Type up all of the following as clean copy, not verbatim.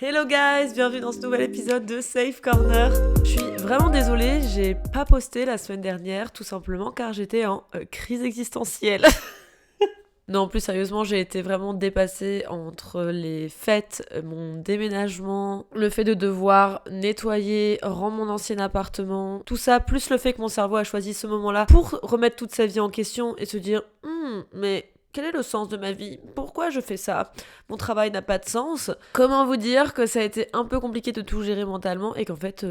Hello guys, bienvenue dans ce nouvel épisode de Safe Corner. Je suis vraiment désolée, j'ai pas posté la semaine dernière, tout simplement car j'étais en crise existentielle. Non, plus sérieusement, j'ai été vraiment dépassée entre les fêtes, mon déménagement, le fait de devoir nettoyer, rendre mon ancien appartement, tout ça, plus le fait que mon cerveau a choisi ce moment-là pour remettre toute sa vie en question et se dire mais quel est le sens de ma vie? Pourquoi je fais ça? Mon travail n'a pas de sens. Comment vous dire que ça a été un peu compliqué de tout gérer mentalement et qu'en fait,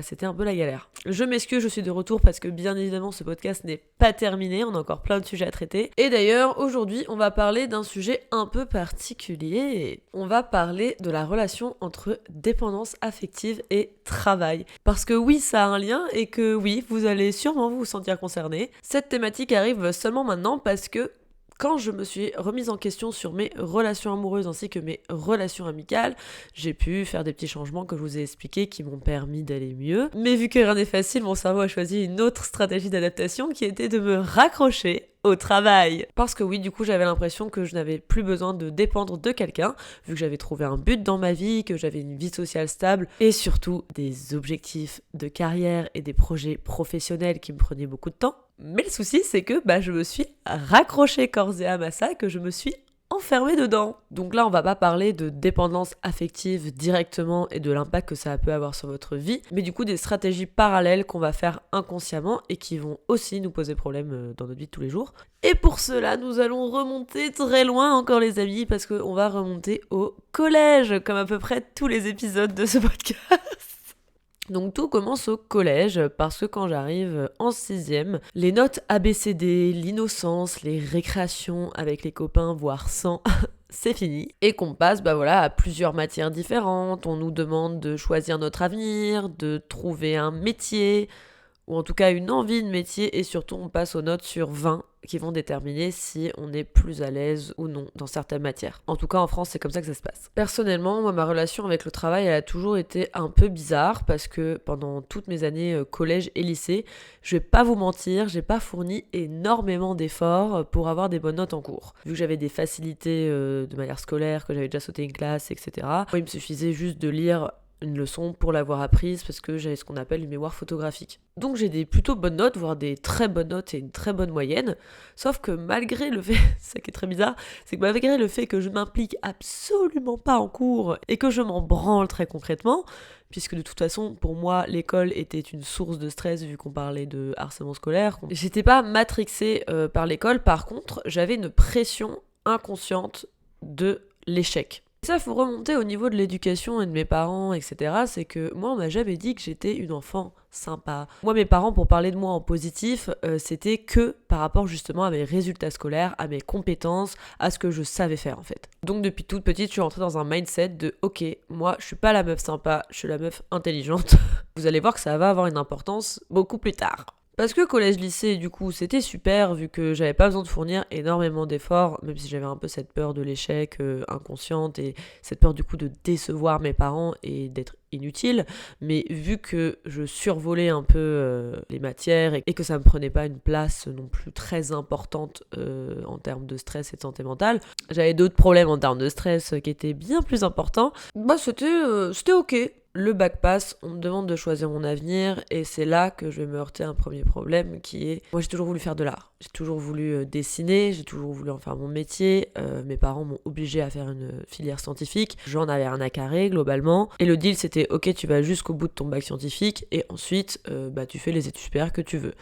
c'était un peu la galère. Je m'excuse, je suis de retour parce que bien évidemment, ce podcast n'est pas terminé. On a encore plein de sujets à traiter. Et d'ailleurs, aujourd'hui, on va parler d'un sujet un peu particulier. On va parler de la relation entre dépendance affective et travail. Parce que oui, ça a un lien et que oui, vous allez sûrement vous sentir concerné. Cette thématique arrive seulement maintenant parce que quand je me suis remise en question sur mes relations amoureuses ainsi que mes relations amicales, j'ai pu faire des petits changements que je vous ai expliqués qui m'ont permis d'aller mieux. Mais vu que rien n'est facile, mon cerveau a choisi une autre stratégie d'adaptation qui était de me raccrocher au travail. Parce que oui, du coup, j'avais l'impression que je n'avais plus besoin de dépendre de quelqu'un, vu que j'avais trouvé un but dans ma vie, que j'avais une vie sociale stable, et surtout des objectifs de carrière et des projets professionnels qui me prenaient beaucoup de temps. Mais le souci, c'est que je me suis raccrochée corps et âme à ça, que je me suis enfermée dedans. Donc là, on va pas parler de dépendance affective directement et de l'impact que ça peut avoir sur votre vie, mais du coup des stratégies parallèles qu'on va faire inconsciemment et qui vont aussi nous poser problème dans notre vie de tous les jours. Et pour cela, nous allons remonter très loin encore les amis, parce qu'on va remonter au collège, comme à peu près tous les épisodes de ce podcast. Donc tout commence au collège, parce que quand j'arrive en 6e, les notes ABCD, l'innocence, les récréations avec les copains, voire sans, c'est fini. Et qu'on passe à plusieurs matières différentes, on nous demande de choisir notre avenir, de trouver un métier, ou en tout cas une envie de métier, et surtout on passe aux notes sur 20 qui vont déterminer si on est plus à l'aise ou non dans certaines matières. En tout cas en France c'est comme ça que ça se passe. Personnellement, moi ma relation avec le travail elle a toujours été un peu bizarre parce que pendant toutes mes années collège et lycée, je vais pas vous mentir, j'ai pas fourni énormément d'efforts pour avoir des bonnes notes en cours. Vu que j'avais des facilités de manière scolaire, que j'avais déjà sauté une classe, etc. Moi, il me suffisait juste de lire une leçon pour l'avoir apprise parce que j'avais ce qu'on appelle une mémoire photographique. Donc j'ai des plutôt bonnes notes, voire des très bonnes notes et une très bonne moyenne, sauf que malgré le fait, ça qui est très bizarre, c'est que malgré le fait que je m'implique absolument pas en cours et que je m'en branle très concrètement, puisque de toute façon pour moi l'école était une source de stress vu qu'on parlait de harcèlement scolaire, j'étais pas matrixée par l'école, par contre j'avais une pression inconsciente de l'échec. Ça, faut remonter au niveau de l'éducation et de mes parents, etc. C'est que moi, on m'a jamais dit que j'étais une enfant sympa. Moi, mes parents, pour parler de moi en positif, c'était que par rapport justement à mes résultats scolaires, à mes compétences, à ce que je savais faire en fait. Donc depuis toute petite, je suis rentrée dans un mindset de ok, moi, je suis pas la meuf sympa, je suis la meuf intelligente. Vous allez voir que ça va avoir une importance beaucoup plus tard. Parce que collège-lycée, du coup, c'était super vu que j'avais pas besoin de fournir énormément d'efforts, même si j'avais un peu cette peur de l'échec inconsciente et cette peur du coup de décevoir mes parents et d'être inutile. Mais vu que je survolais un peu les matières et que ça me prenait pas une place non plus très importante en termes de stress et de santé mentale, j'avais d'autres problèmes en termes de stress qui étaient bien plus importants. C'était ok. Le bac passe, on me demande de choisir mon avenir et c'est là que je vais me heurter à un premier problème qui est... Moi j'ai toujours voulu faire de l'art, j'ai toujours voulu dessiner, j'ai toujours voulu en faire mon métier, mes parents m'ont obligée à faire une filière scientifique, j'en avais rien à carrer globalement et le deal c'était ok tu vas jusqu'au bout de ton bac scientifique et ensuite tu fais les études supérieures que tu veux.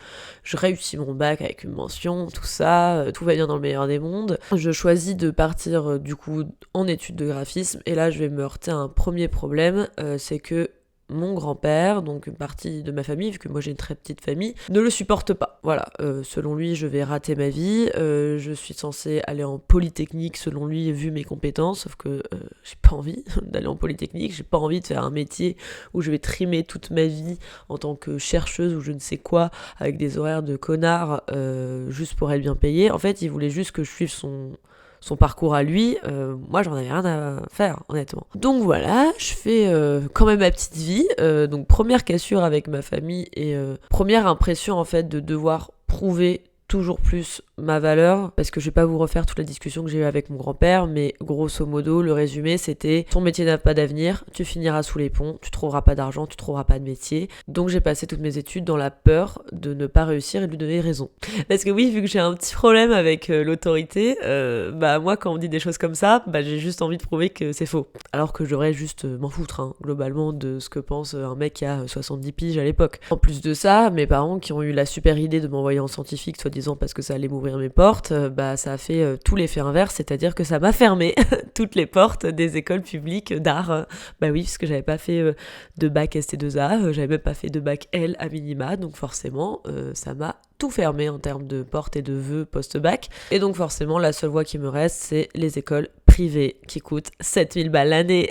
Je réussis mon bac avec une mention, tout ça, tout va bien dans le meilleur des mondes. Je choisis de partir du coup en études de graphisme et là je vais me heurter à un premier problème, c'est que mon grand-père, donc une partie de ma famille, vu que moi j'ai une très petite famille, ne le supporte pas. Voilà, selon lui, je vais rater ma vie, je suis censée aller en polytechnique selon lui, vu mes compétences, sauf que j'ai pas envie d'aller en polytechnique, j'ai pas envie de faire un métier où je vais trimer toute ma vie en tant que chercheuse ou je ne sais quoi, avec des horaires de connard, juste pour être bien payée. En fait, il voulait juste que je suive son parcours à lui, moi j'en avais rien à faire honnêtement. Donc voilà, je fais quand même ma petite vie, donc première cassure avec ma famille et première impression en fait de devoir prouver toujours plus ma valeur, parce que je vais pas vous refaire toute la discussion que j'ai eue avec mon grand-père, mais grosso modo, le résumé, c'était ton métier n'a pas d'avenir, tu finiras sous les ponts, tu trouveras pas d'argent, tu trouveras pas de métier. Donc j'ai passé toutes mes études dans la peur de ne pas réussir et de lui donner raison. Parce que oui, vu que j'ai un petit problème avec l'autorité, moi quand on me dit des choses comme ça, j'ai juste envie de prouver que c'est faux. Alors que je devrais juste m'en foutre, globalement, de ce que pense un mec qui a 70 piges à l'époque. En plus de ça, mes parents qui ont eu la super idée de m'envoyer en scientifique, soi-disant parce que ça allait m'ouvrir mes portes, ça a fait tout l'effet inverse, c'est-à-dire que ça m'a fermé toutes les portes des écoles publiques d'art. Oui, parce que j'avais pas fait de bac ST2A, j'avais même pas fait de bac L à minima, donc forcément, ça m'a tout fermé en termes de portes et de vœux post-bac. Et donc forcément, la seule voie qui me reste, c'est les écoles privées qui coûtent 7000 balles l'année.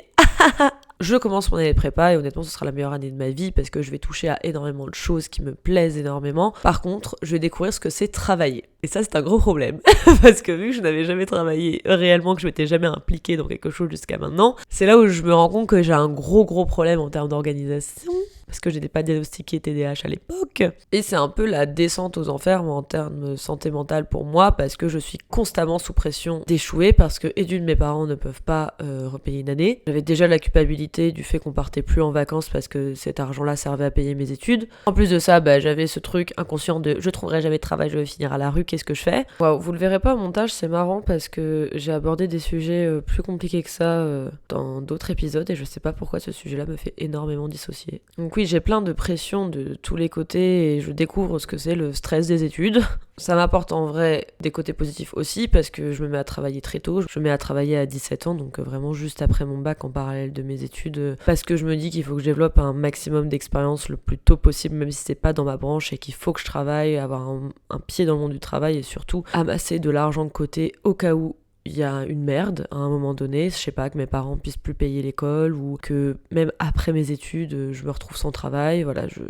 Je commence mon année de prépa et honnêtement ce sera la meilleure année de ma vie parce que je vais toucher à énormément de choses qui me plaisent énormément. Par contre, je vais découvrir ce que c'est travailler. Et ça c'est un gros problème parce que vu que je n'avais jamais travaillé réellement, que je m'étais jamais impliquée dans quelque chose jusqu'à maintenant, c'est là où je me rends compte que j'ai un gros problème en termes d'organisation. Parce que j'étais pas diagnostiquée TDAH à l'époque. Et c'est un peu la descente aux enfers en termes de santé mentale pour moi, parce que je suis constamment sous pression d'échouer, parce que mes parents ne peuvent pas repayer une année. J'avais déjà la culpabilité du fait qu'on partait plus en vacances parce que cet argent-là servait à payer mes études. En plus de ça, j'avais ce truc inconscient de je trouverai jamais de travail, je vais finir à la rue, qu'est-ce que je fais ? Waouh, vous le verrez pas au montage, c'est marrant parce que j'ai abordé des sujets plus compliqués que ça dans d'autres épisodes et je sais pas pourquoi ce sujet-là me fait énormément dissocier. Donc oui, j'ai plein de pression de tous les côtés et je découvre ce que c'est le stress des études. Ça m'apporte en vrai des côtés positifs aussi parce que je me mets à travailler très tôt. Je me mets à travailler à 17 ans, donc vraiment juste après mon bac en parallèle de mes études, parce que je me dis qu'il faut que je développe un maximum d'expérience le plus tôt possible, même si c'est pas dans ma branche et qu'il faut que je travaille, avoir un pied dans le monde du travail et surtout amasser de l'argent de côté au cas où il y a une merde à un moment donné, je sais pas, que mes parents puissent plus payer l'école ou que même après mes études, je me retrouve sans travail, voilà, je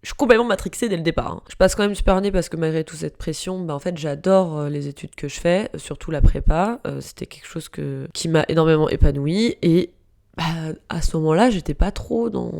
suis complètement matrixée dès le départ. Je passe quand même super année parce que malgré toute cette pression, en fait, j'adore les études que je fais, surtout la prépa. C'était quelque chose qui m'a énormément épanouie et à ce moment-là, j'étais pas trop dans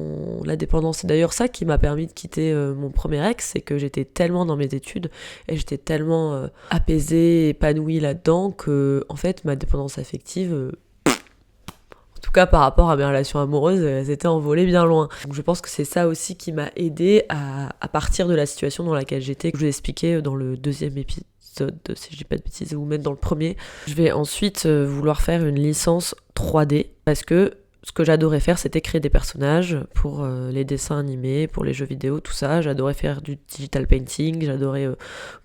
la dépendance. C'est d'ailleurs ça qui m'a permis de quitter mon premier ex, c'est que j'étais tellement dans mes études et j'étais tellement apaisée, épanouie là-dedans que, en fait, ma dépendance affective, en tout cas par rapport à mes relations amoureuses, elles étaient envolées bien loin. Donc je pense que c'est ça aussi qui m'a aidée à partir de la situation dans laquelle j'étais, que je vous ai expliqué dans le deuxième épisode, si je dis pas de bêtises, ou même dans le premier. Je vais ensuite vouloir faire une licence 3D parce que ce que j'adorais faire, c'était créer des personnages pour les dessins animés, pour les jeux vidéo, tout ça. J'adorais faire du digital painting, j'adorais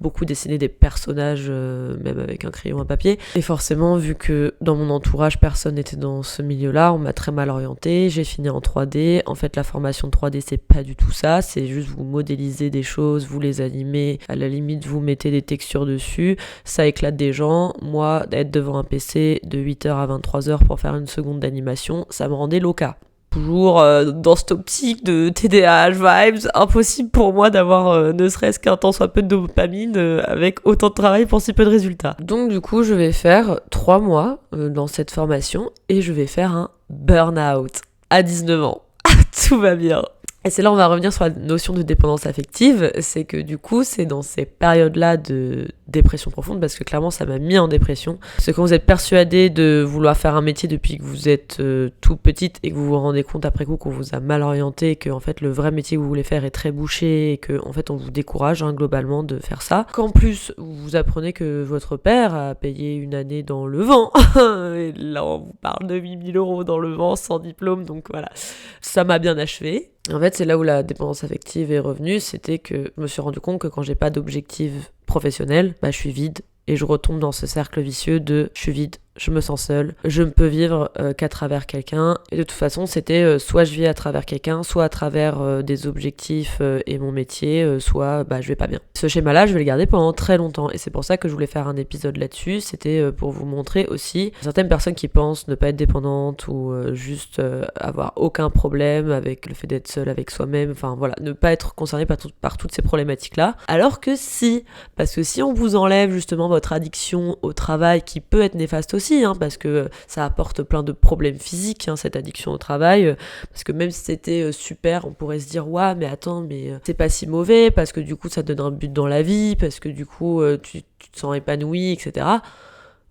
beaucoup dessiner des personnages, même avec un crayon à papier. Et forcément, vu que dans mon entourage, personne n'était dans ce milieu-là, on m'a très mal orientée. J'ai fini en 3D. En fait, la formation de 3D, c'est pas du tout ça. C'est juste vous modélisez des choses, vous les animez. À la limite, vous mettez des textures dessus. Ça éclate des gens. Moi, d'être devant un PC de 8h à 23h pour faire une seconde d'animation, ça me rendait loca. Toujours dans cette optique de TDAH vibes, impossible pour moi d'avoir ne serait-ce qu'un tant soit peu de dopamine avec autant de travail pour si peu de résultats. Donc du coup, je vais faire 3 mois dans cette formation et je vais faire un burn-out à 19 ans. Tout va bien. Et c'est là on va revenir sur la notion de dépendance affective, c'est que du coup c'est dans ces périodes-là de dépression profonde, parce que clairement ça m'a mis en dépression, parce que quand vous êtes persuadé de vouloir faire un métier depuis que vous êtes tout petite et que vous vous rendez compte après coup qu'on vous a mal orienté, et que en fait le vrai métier que vous voulez faire est très bouché, et que en fait on vous décourage globalement de faire ça, qu'en plus vous apprenez que votre père a payé une année dans le vent, et là on vous parle de 8000 € dans le vent sans diplôme, donc voilà, ça m'a bien achevé. En fait, c'est là où la dépendance affective est revenue, c'était que je me suis rendu compte que quand j'ai pas d'objectif professionnel, je suis vide et je retombe dans ce cercle vicieux de je suis vide, je me sens seule, je ne peux vivre qu'à travers quelqu'un. Et de toute façon, c'était soit je vis à travers quelqu'un, soit à travers des objectifs et mon métier, soit je vais pas bien. Ce schéma-là, je vais le garder pendant très longtemps. Et c'est pour ça que je voulais faire un épisode là-dessus. C'était pour vous montrer aussi certaines personnes qui pensent ne pas être dépendantes ou juste avoir aucun problème avec le fait d'être seule avec soi-même. Enfin voilà, ne pas être concerné par toutes ces problématiques-là. Alors que si, parce que si on vous enlève justement votre addiction au travail qui peut être néfaste aussi, aussi, hein, parce que ça apporte plein de problèmes physiques, hein, cette addiction au travail, parce que même si c'était super, on pourrait se dire ouais mais attends, mais c'est pas si mauvais, parce que du coup ça te donne un but dans la vie, parce que du coup tu te sens épanoui, etc.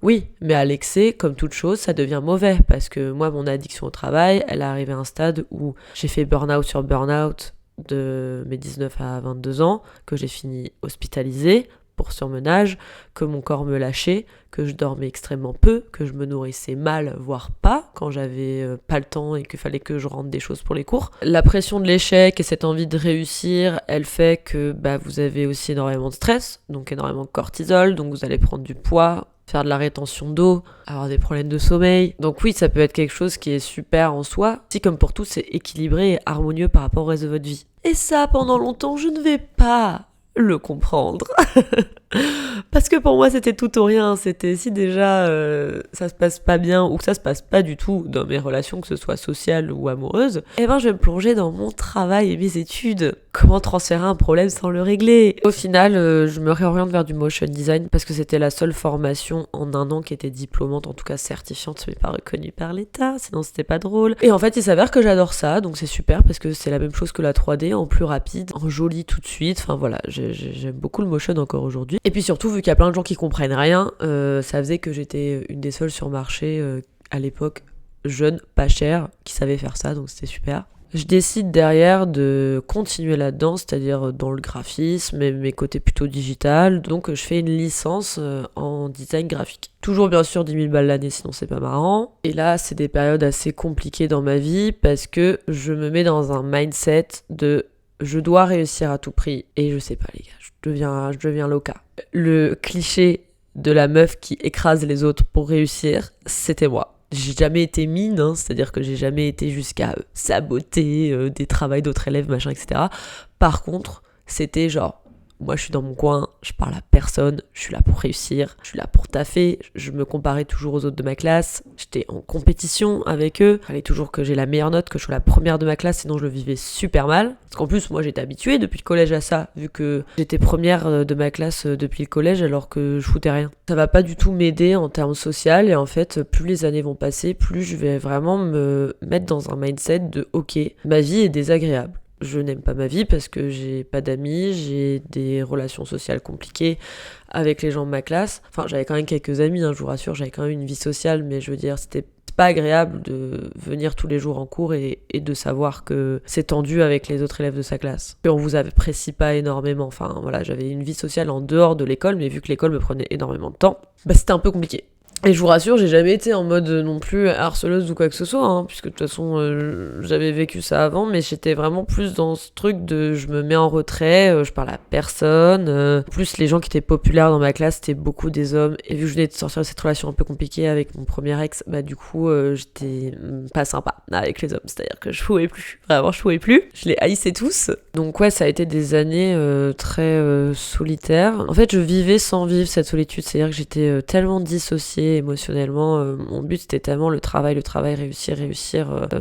Oui, mais à l'excès, comme toute chose, ça devient mauvais, parce que moi, mon addiction au travail, elle est arrivée à un stade où j'ai fait burn-out sur burn-out de mes 19 à 22 ans, que j'ai fini hospitalisée pour surmenage, que mon corps me lâchait, que je dormais extrêmement peu, que je me nourrissais mal, voire pas, quand j'avais pas le temps et qu'il fallait que je rende des choses pour les cours. La pression de l'échec et cette envie de réussir, elle fait que vous avez aussi énormément de stress, donc énormément de cortisol, donc vous allez prendre du poids, faire de la rétention d'eau, avoir des problèmes de sommeil. Donc oui, ça peut être quelque chose qui est super en soi, si comme pour tout, c'est équilibré et harmonieux par rapport au reste de votre vie. Et ça, pendant longtemps, je ne vais pas le comprendre. Parce que pour moi, c'était tout ou rien. C'était si déjà ça se passe pas bien ou que ça se passe pas du tout dans mes relations, que ce soit sociales ou amoureuses, je vais me plonger dans mon travail et mes études. Comment transférer un problème sans le régler? Au final, je me réoriente vers du motion design parce que c'était la seule formation en un an qui était diplômante, en tout cas certifiante, mais pas reconnue par l'État, sinon c'était pas drôle. Et en fait, il s'avère que j'adore ça, donc c'est super parce que c'est la même chose que la 3D, en plus rapide, en joli tout de suite. Enfin voilà, j'aime beaucoup le motion encore aujourd'hui. Et puis surtout, vu qu'il y a plein de gens qui comprennent rien, ça faisait que j'étais une des seules sur le marché à l'époque, jeune, pas chère, qui savait faire ça, donc c'était super. Je décide derrière de continuer là-dedans, c'est-à-dire dans le graphisme et mes côtés plutôt digital. Donc je fais une licence en design graphique. Toujours bien sûr 10 000 balles l'année, sinon c'est pas marrant. Et là, c'est des périodes assez compliquées dans ma vie parce que je me mets dans un mindset de je dois réussir à tout prix. Et je sais pas les gars, je deviens loca. Le cliché de la meuf qui écrase les autres pour réussir, c'était moi. J'ai jamais été mine, hein, c'est-à-dire que j'ai jamais été jusqu'à saboter des travails d'autres élèves, machin, etc. Par contre, c'était genre, moi je suis dans mon coin, je parle à personne, je suis là pour réussir, je suis là pour taffer, je me comparais toujours aux autres de ma classe, j'étais en compétition avec eux, il fallait toujours que j'ai la meilleure note, que je sois la première de ma classe, sinon je le vivais super mal. Parce qu'en plus, moi j'étais habituée depuis le collège à ça, vu que j'étais première de ma classe depuis le collège alors que je foutais rien. Ça va pas du tout m'aider en termes social et en fait, plus les années vont passer, plus je vais vraiment me mettre dans un mindset de ok, ma vie est désagréable. Je n'aime pas ma vie parce que j'ai pas d'amis, j'ai des relations sociales compliquées avec les gens de ma classe. Enfin, j'avais quand même quelques amis, hein, je vous rassure, j'avais quand même une vie sociale, mais je veux dire, c'était pas agréable de venir tous les jours en cours et de savoir que c'est tendu avec les autres élèves de sa classe. Et on vous apprécie pas énormément. Enfin, voilà, j'avais une vie sociale en dehors de l'école, mais vu que l'école me prenait énormément de temps, c'était un peu compliqué. Et je vous rassure, j'ai jamais été en mode non plus harceleuse ou quoi que ce soit, hein, puisque de toute façon j'avais vécu ça avant, mais j'étais vraiment plus dans ce truc de je me mets en retrait, je parle à personne. En plus, les gens qui étaient populaires dans ma classe, c'était beaucoup des hommes, et vu que je venais de sortir de cette relation un peu compliquée avec mon premier ex, du coup j'étais pas sympa avec les hommes, c'est-à-dire que je pouvais plus, vraiment je pouvais plus, je les haïssais tous. Donc ouais, ça a été des années très solitaires. En fait, je vivais sans vivre cette solitude, c'est-à-dire que j'étais tellement dissociée émotionnellement, mon but c'était tellement le travail, réussir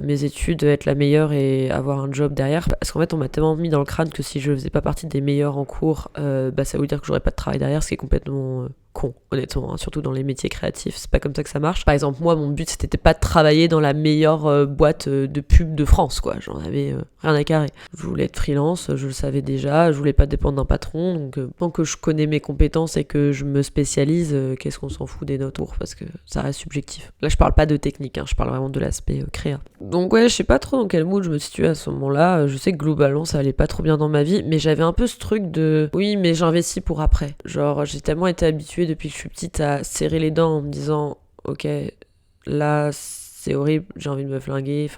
mes études, être la meilleure et avoir un job derrière, parce qu'en fait on m'a tellement mis dans le crâne que si je faisais pas partie des meilleurs en cours, ça veut dire que j'aurais pas de travail derrière, ce qui est complètement con, honnêtement, hein, surtout dans les métiers créatifs, c'est pas comme ça que ça marche. Par exemple, moi, mon but, c'était pas de travailler dans la meilleure boîte de pub de France, quoi. J'en avais rien à carrer. Je voulais être freelance, je le savais déjà, je voulais pas dépendre d'un patron, donc tant que je connais mes compétences et que je me spécialise, qu'est-ce qu'on s'en fout des notes, parce que ça reste subjectif. Là, je parle pas de technique, hein, je parle vraiment de l'aspect créa. Donc ouais, je sais pas trop dans quel mood je me situais à ce moment-là, je sais que globalement, ça allait pas trop bien dans ma vie, mais j'avais un peu ce truc de, oui, mais j'investis pour après. Genre, j'ai tellement été habituée depuis que je suis petite à serrer les dents en me disant ok, là c'est horrible, j'ai envie de me flinguer,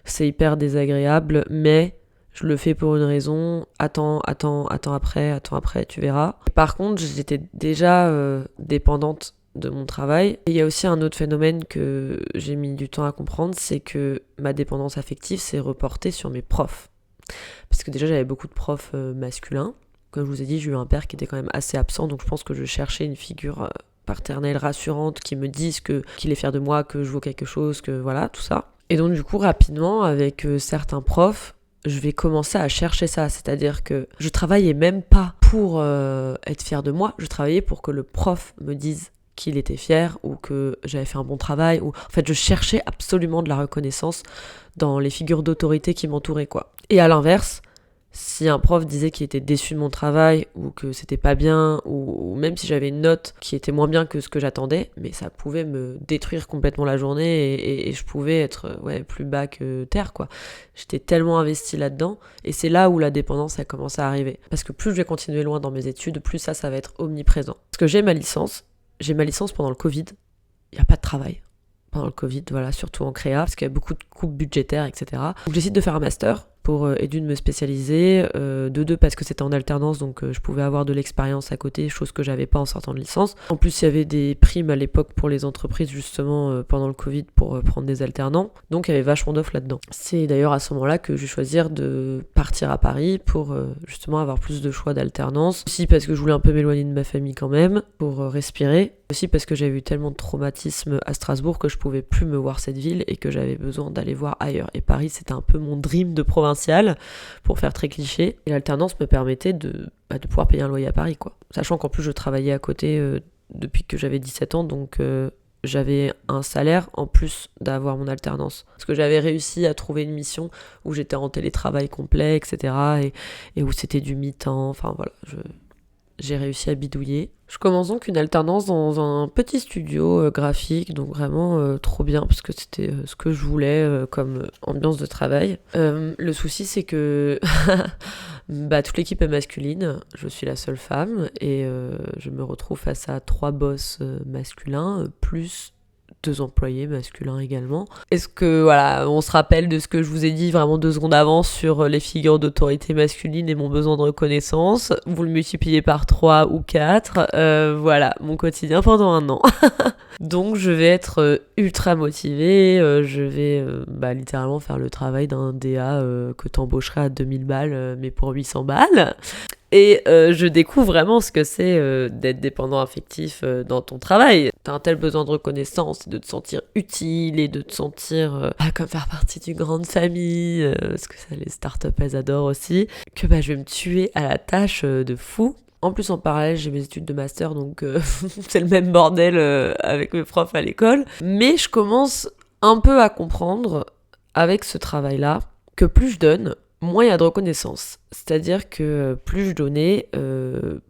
c'est hyper désagréable, mais je le fais pour une raison, attends après, tu verras. Et par contre, j'étais déjà dépendante de mon travail. Et il y a aussi un autre phénomène que j'ai mis du temps à comprendre, c'est que ma dépendance affective s'est reportée sur mes profs. Parce que déjà j'avais beaucoup de profs masculins. Comme je vous ai dit, j'ai eu un père qui était quand même assez absent, donc je pense que je cherchais une figure paternelle rassurante qui me dise qu'il est fier de moi, que je vaux quelque chose, que voilà, tout ça. Et donc du coup, rapidement, avec certains profs, je vais commencer à chercher ça, c'est-à-dire que je travaillais même pas pour être fier de moi, je travaillais pour que le prof me dise qu'il était fier ou que j'avais fait un bon travail. Ou... En fait, je cherchais absolument de la reconnaissance dans les figures d'autorité qui m'entouraient, quoi. Et à l'inverse, si un prof disait qu'il était déçu de mon travail ou que c'était pas bien ou même si j'avais une note qui était moins bien que ce que j'attendais, mais ça pouvait me détruire complètement la journée et je pouvais être plus bas que terre, quoi. J'étais tellement investie là-dedans et c'est là où la dépendance a commencé à arriver. Parce que plus je vais continuer loin dans mes études, plus ça va être omniprésent. Parce que j'ai ma licence pendant le Covid, il n'y a pas de travail. Pendant le Covid, voilà, surtout en créa, parce qu'il y a beaucoup de coupes budgétaires, etc. Donc j'essaie de faire un master pour et d'une me spécialiser, de deux parce que c'était en alternance, donc je pouvais avoir de l'expérience à côté, chose que j'avais pas en sortant de licence. En plus, il y avait des primes à l'époque pour les entreprises, justement, pendant le Covid, pour prendre des alternants, donc il y avait vachement d'offres là-dedans. C'est d'ailleurs à ce moment-là que je vais choisir de partir à Paris pour justement avoir plus de choix d'alternance. Aussi parce que je voulais un peu m'éloigner de ma famille quand même, pour respirer. Aussi parce que j'avais eu tellement de traumatisme à Strasbourg que je pouvais plus me voir cette ville et que j'avais besoin d'aller voir ailleurs. Et Paris, c'était un peu mon dream de provincial, pour faire très cliché. Et l'alternance me permettait de pouvoir payer un loyer à Paris, quoi. Sachant qu'en plus, je travaillais à côté depuis que j'avais 17 ans, donc j'avais un salaire en plus d'avoir mon alternance. Parce que j'avais réussi à trouver une mission où j'étais en télétravail complet, etc. Et où c'était du mi-temps, enfin voilà, j'ai réussi à bidouiller. Je commence donc une alternance dans un petit studio graphique, donc vraiment trop bien, parce que c'était ce que je voulais comme ambiance de travail. Le souci, c'est que toute l'équipe est masculine, je suis la seule femme, et je me retrouve face à 3 boss masculins, plus 2 employés masculins également. Est-ce que, voilà, on se rappelle de ce que je vous ai dit vraiment 2 secondes avant sur les figures d'autorité masculine et mon besoin de reconnaissance? Vous le multipliez par 3 ou 4. Voilà, mon quotidien pendant 1 an. Donc je vais être ultra motivée, je vais littéralement faire le travail d'un DA que t'embaucherais à 2000 balles, mais pour 800 balles. Et je découvre vraiment ce que c'est d'être dépendant affectif dans ton travail. T'as un tel besoin de reconnaissance, de te sentir utile et de te sentir comme faire partie d'une grande famille, parce que ça, les startups, elles adorent aussi, que je vais me tuer à la tâche de fou. En plus, en parallèle, j'ai mes études de master, donc c'est le même bordel avec mes profs à l'école. Mais je commence un peu à comprendre, avec ce travail-là, que plus je donne, moins il y a de reconnaissance. C'est-à-dire que plus je donnais,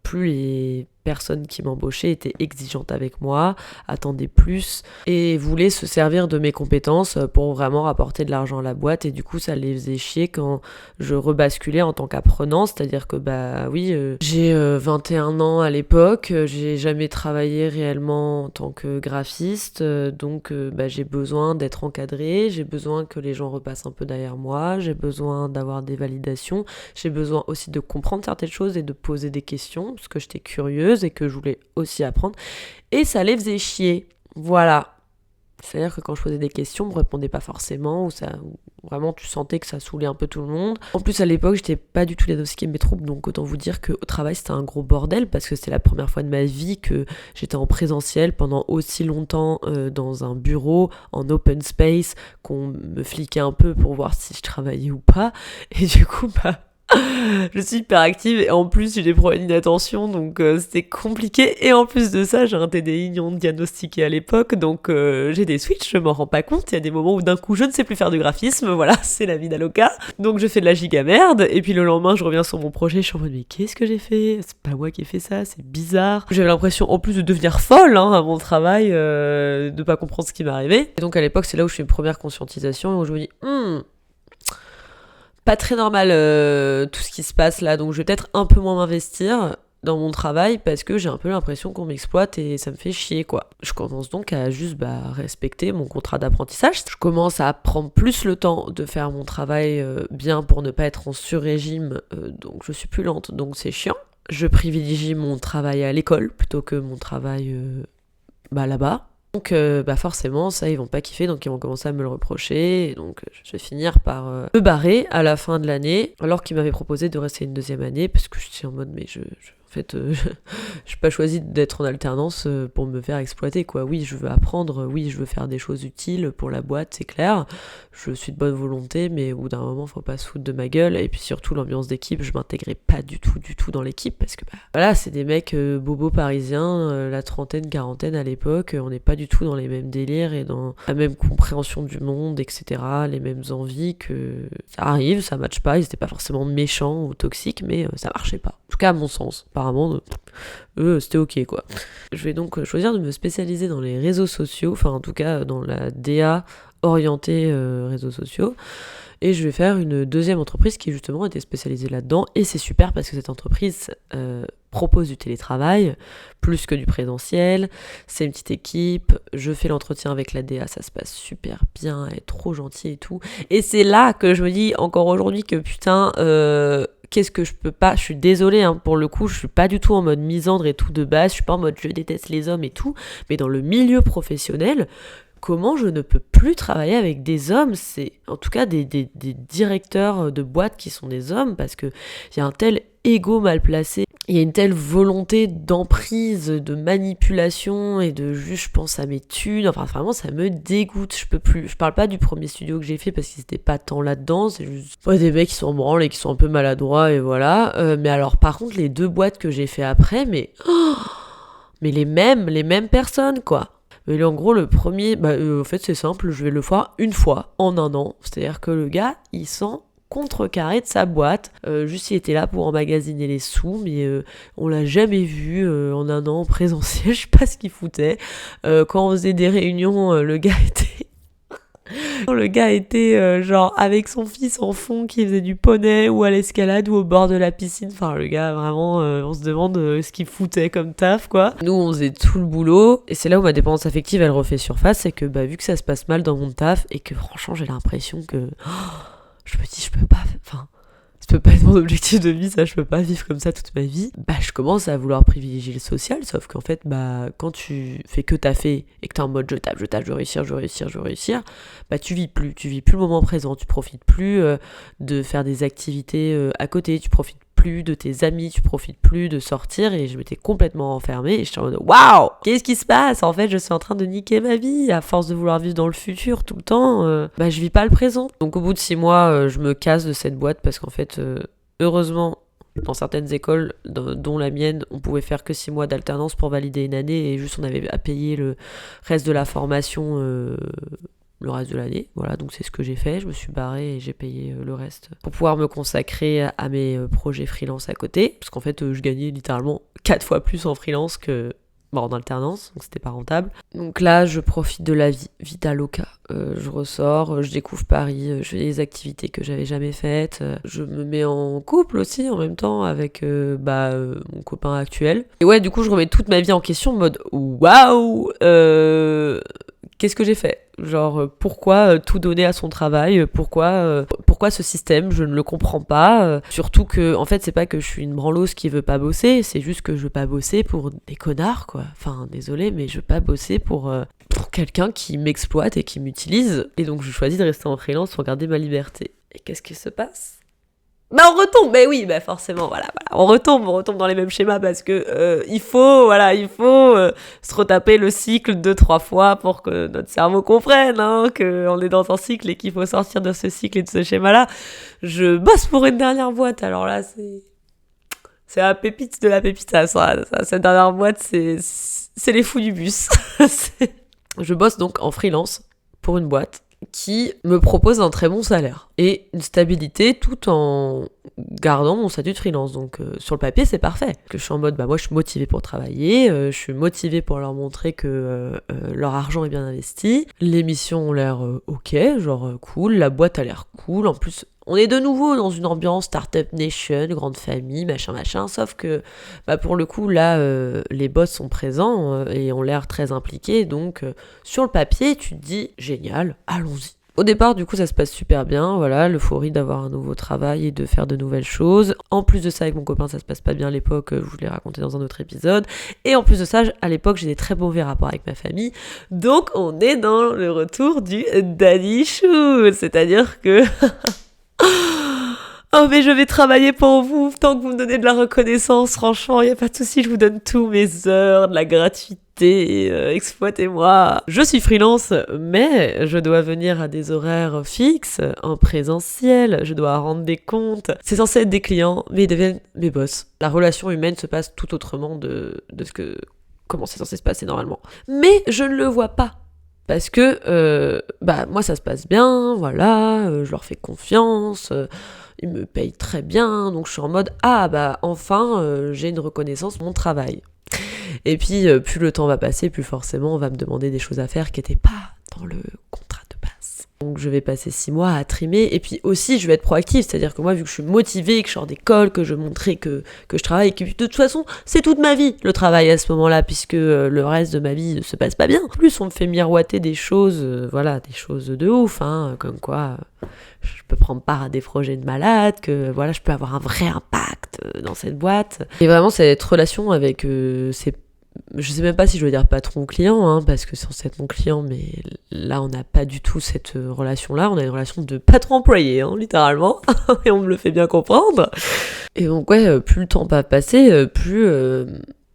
plus les personnes qui m'embauchaient étaient exigeantes avec moi, attendaient plus et voulaient se servir de mes compétences pour vraiment rapporter de l'argent à la boîte. Et du coup, ça les faisait chier quand je rebasculais en tant qu'apprenant. C'est-à-dire que j'ai 21 ans à l'époque, j'ai jamais travaillé réellement en tant que graphiste, donc j'ai besoin d'être encadrée, j'ai besoin que les gens repassent un peu derrière moi, j'ai besoin d'avoir des validations, j'ai besoin aussi de comprendre certaines choses et de poser des questions, parce que j'étais curieuse et que je voulais aussi apprendre. Et ça les faisait chier. Voilà. C'est-à-dire que quand je posais des questions, on me répondait pas forcément, ou vraiment tu sentais que ça saoulait un peu tout le monde. En plus, à l'époque, j'étais pas du tout diagnostiquée de mes troubles, donc autant vous dire qu'au travail, c'était un gros bordel, parce que c'était la première fois de ma vie que j'étais en présentiel pendant aussi longtemps dans un bureau, en open space, qu'on me fliquait un peu pour voir si je travaillais ou pas. Et du coup, je suis hyper active et en plus j'ai des problèmes d'inattention, donc c'était compliqué. Et en plus de ça, j'ai un TDI non diagnostiqué à l'époque, donc j'ai des switches, je m'en rends pas compte. Il y a des moments où d'un coup je ne sais plus faire du graphisme, voilà, c'est la vie d'Aloca. Donc je fais de la giga merde, et puis le lendemain je reviens sur mon projet, je suis en mode mais qu'est-ce que j'ai fait? C'est pas moi qui ai fait ça, c'est bizarre. J'avais l'impression en plus de devenir folle à mon travail, de pas comprendre ce qui m'arrivait. Et donc à l'époque c'est là où je fais une première conscientisation et où je me dis pas très normal tout ce qui se passe là, donc je vais peut-être un peu moins m'investir dans mon travail parce que j'ai un peu l'impression qu'on m'exploite et ça me fait chier, quoi. Je commence donc à juste respecter mon contrat d'apprentissage. Je commence à prendre plus le temps de faire mon travail bien pour ne pas être en sur-régime, donc je suis plus lente, donc c'est chiant. Je privilégie mon travail à l'école plutôt que mon travail là-bas. Donc forcément ça ils vont pas kiffer, donc ils vont commencer à me le reprocher, et donc je vais finir par me barrer à la fin de l'année, alors qu'ils m'avaient proposé de rester une 2e année, parce que je suis en mode mais En fait, je n'ai pas choisi d'être en alternance pour me faire exploiter, quoi. Oui, je veux apprendre, oui, je veux faire des choses utiles pour la boîte, c'est clair. Je suis de bonne volonté, mais au bout d'un moment, faut pas se foutre de ma gueule. Et puis surtout, l'ambiance d'équipe, je m'intégrais pas du tout dans l'équipe, parce que voilà, c'est des mecs bobos parisiens, la trentaine, quarantaine à l'époque, on n'est pas du tout dans les mêmes délires et dans la même compréhension du monde, etc., les mêmes envies, que ça arrive, ça matche pas, ils étaient pas forcément méchants ou toxiques, mais ça marchait pas. En tout cas, à mon sens. Apparemment, eux, c'était ok, quoi. Je vais donc choisir de me spécialiser dans les réseaux sociaux, enfin, en tout cas, dans la DA orientée réseaux sociaux. Et je vais faire une deuxième entreprise qui, justement, était spécialisée là-dedans. Et c'est super parce que cette entreprise propose du télétravail, plus que du présentiel. C'est une petite équipe. Je fais l'entretien avec la DA, ça se passe super bien. Elle est trop gentille et tout. Et c'est là que je me dis, encore aujourd'hui, que putain... qu'est-ce que je peux pas, je suis désolée pour le coup, je suis pas du tout en mode misandre et tout de base, je suis pas en mode je déteste les hommes et tout, mais dans le milieu professionnel, comment je ne peux plus travailler avec des hommes, c'est en tout cas des directeurs de boîtes qui sont des hommes, parce que il y a un tel ego mal placé, il y a une telle volonté d'emprise, de manipulation et de juste je pense à mes thunes, enfin vraiment ça me dégoûte, je peux plus. Je parle pas du premier studio que j'ai fait parce qu'ils étaient pas tant là-dedans, c'est juste des mecs qui sont en branle et qui sont un peu maladroits et voilà. Mais alors par contre les 2 boîtes que j'ai fait après, mais les mêmes personnes quoi. Mais en gros, le premier, en fait, c'est simple, je vais le voir une fois en un an. C'est-à-dire que le gars, il sent contrecarré de sa boîte. Juste, il était là pour emmagasiner les sous, mais on l'a jamais vu en un an en présentiel. Je sais pas ce qu'il foutait. Quand on faisait des réunions, le gars était genre avec son fils en fond qui faisait du poney ou à l'escalade ou au bord de la piscine. Enfin, le gars, vraiment, on se demande ce qu'il foutait comme taf, quoi. Nous, on faisait tout le boulot. Et c'est là où ma dépendance affective, elle refait surface. C'est que, vu que ça se passe mal dans mon taf et que franchement, j'ai l'impression que... je me dis, je peux pas... Enfin... ça peut pas être mon objectif de vie, ça, je peux pas vivre comme ça toute ma vie. Je commence à vouloir privilégier le social, sauf qu'en fait, quand tu fais que taffer et que t'es en mode je tape, je veux réussir, tu vis plus le moment présent, tu profites plus de faire des activités à côté, tu profites plus de tes amis, tu profites plus de sortir, et je m'étais complètement enfermée et j'étais en mode waouh, qu'est-ce qui se passe? En fait, je suis en train de niquer ma vie à force de vouloir vivre dans le futur tout le temps. Je vis pas le présent. Donc au bout de 6 mois, je me casse de cette boîte parce qu'en fait, heureusement, dans certaines écoles, dont la mienne, on pouvait faire que 6 mois d'alternance pour valider une année, et juste on avait à payer le reste de la formation le reste de l'année. Voilà, donc c'est ce que j'ai fait. Je me suis barrée et j'ai payé le reste pour pouvoir me consacrer à mes projets freelance à côté. Parce qu'en fait, je gagnais littéralement 4 fois plus en freelance que en alternance, donc c'était pas rentable. Donc là, je profite de la vie, vita loca. Je ressors, je découvre Paris, je fais des activités que j'avais jamais faites. Je me mets en couple aussi en même temps avec mon copain actuel. Et ouais, du coup, je remets toute ma vie en question en mode waouh, qu'est-ce que j'ai fait ? Genre, pourquoi tout donner à son travail ? Pourquoi ce système ? Je ne le comprends pas. Surtout que, en fait, c'est pas que je suis une branlose qui veut pas bosser, c'est juste que je veux pas bosser pour des connards, quoi. Enfin, désolé, mais je veux pas bosser pour quelqu'un qui m'exploite et qui m'utilise. Et donc, je choisis de rester en freelance pour garder ma liberté. Et qu'est-ce qui se passe ? On retombe, forcément, voilà. On retombe dans les mêmes schémas parce que il faut se retaper le cycle 2-3 fois pour que notre cerveau comprenne qu'on est dans un cycle et qu'il faut sortir de ce cycle et de ce schéma-là. Je bosse pour une dernière boîte, alors là, c'est la pépite de la pépite, ça. Cette dernière boîte, c'est les fous du bus. Je bosse donc en freelance pour une boîte qui me propose un très bon salaire et une stabilité tout en gardant mon statut de freelance. Donc sur le papier, c'est parfait. Que je suis en mode, moi je suis motivée pour travailler, je suis motivée pour leur montrer que leur argent est bien investi. Les missions ont l'air ok, genre cool, la boîte a l'air cool. En plus, on est de nouveau dans une ambiance Startup Nation, grande famille, machin, sauf que pour le coup, là, les boss sont présents et ont l'air très impliqués, donc sur le papier, tu te dis, génial, allons-y. Au départ, du coup, ça se passe super bien, voilà, l'euphorie d'avoir un nouveau travail et de faire de nouvelles choses. En plus de ça, avec mon copain, ça se passe pas bien à l'époque, je vous l'ai raconté dans un autre épisode. Et en plus de ça, à l'époque, j'ai des très mauvais rapports avec ma famille. Donc, on est dans le retour du daddy issue, c'est-à-dire que... Oh mais je vais travailler pour vous tant que vous me donnez de la reconnaissance, franchement, y a pas de souci, je vous donne tous mes heures, de la gratuité, exploitez-moi. Je suis freelance, mais je dois venir à des horaires fixes, en présentiel, je dois rendre des comptes. C'est censé être des clients, mais ils deviennent mes boss. La relation humaine se passe tout autrement de comment c'est censé se passer normalement. Mais je ne le vois pas. Parce que moi ça se passe bien, voilà, je leur fais confiance, ils me payent très bien, donc je suis en mode enfin j'ai une reconnaissance de mon travail. Et puis plus le temps va passer, plus forcément on va me demander des choses à faire qui n'étaient pas dans le contrat de base. Donc je vais passer 6 mois à trimer, et puis aussi je vais être proactive, c'est-à-dire que moi vu que je suis motivée, que je sors d'école, que je montrais que je travaille, et que de toute façon c'est toute ma vie le travail à ce moment-là, puisque le reste de ma vie ne se passe pas bien. En plus on me fait miroiter des choses, des choses de ouf, comme quoi je peux prendre part à des projets de malade, que voilà je peux avoir un vrai impact dans cette boîte. Et vraiment cette relation avec je sais même pas si je veux dire patron ou client, parce que c'est censé être mon client, mais là on n'a pas du tout cette relation-là, on a une relation de patron-employé, littéralement, et on me le fait bien comprendre. Et donc plus le temps va passer, plus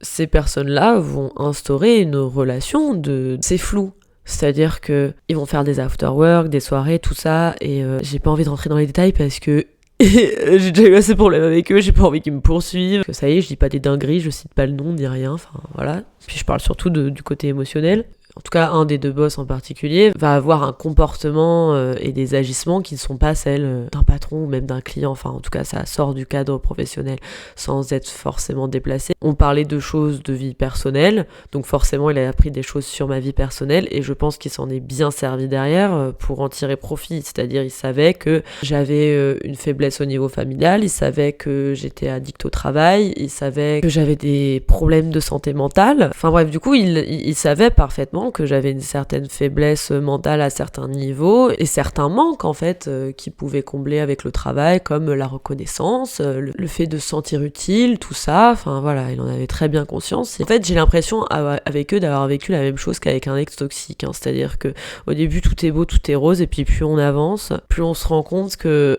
ces personnes-là vont instaurer une relation c'est flou. C'est-à-dire que ils vont faire des after-work, des soirées, tout ça, et j'ai pas envie de rentrer dans les détails parce que j'ai déjà eu assez de problèmes avec eux, j'ai pas envie qu'ils me poursuivent. Que ça y est, je dis pas des dingueries, je cite pas le nom, ni rien, enfin voilà. Puis je parle surtout du côté émotionnel. En tout cas, un des deux boss en particulier va avoir un comportement et des agissements qui ne sont pas celles d'un patron ou même d'un client. Enfin, en tout cas, ça sort du cadre professionnel sans être forcément déplacé. On parlait de choses de vie personnelle, donc forcément, il a appris des choses sur ma vie personnelle et je pense qu'il s'en est bien servi derrière pour en tirer profit. C'est-à-dire, il savait que j'avais une faiblesse au niveau familial, il savait que j'étais addict au travail, il savait que j'avais des problèmes de santé mentale. Enfin bref, du coup, il savait parfaitement que j'avais une certaine faiblesse mentale à certains niveaux et certains manques en fait qui pouvaient combler avec le travail, comme la reconnaissance, le fait de se sentir utile, tout ça, enfin voilà, il en avait très bien conscience. Et en fait j'ai l'impression avec eux d'avoir vécu la même chose qu'avec un ex toxique, c'est-à-dire que au début tout est beau, tout est rose, et puis plus on avance, plus on se rend compte que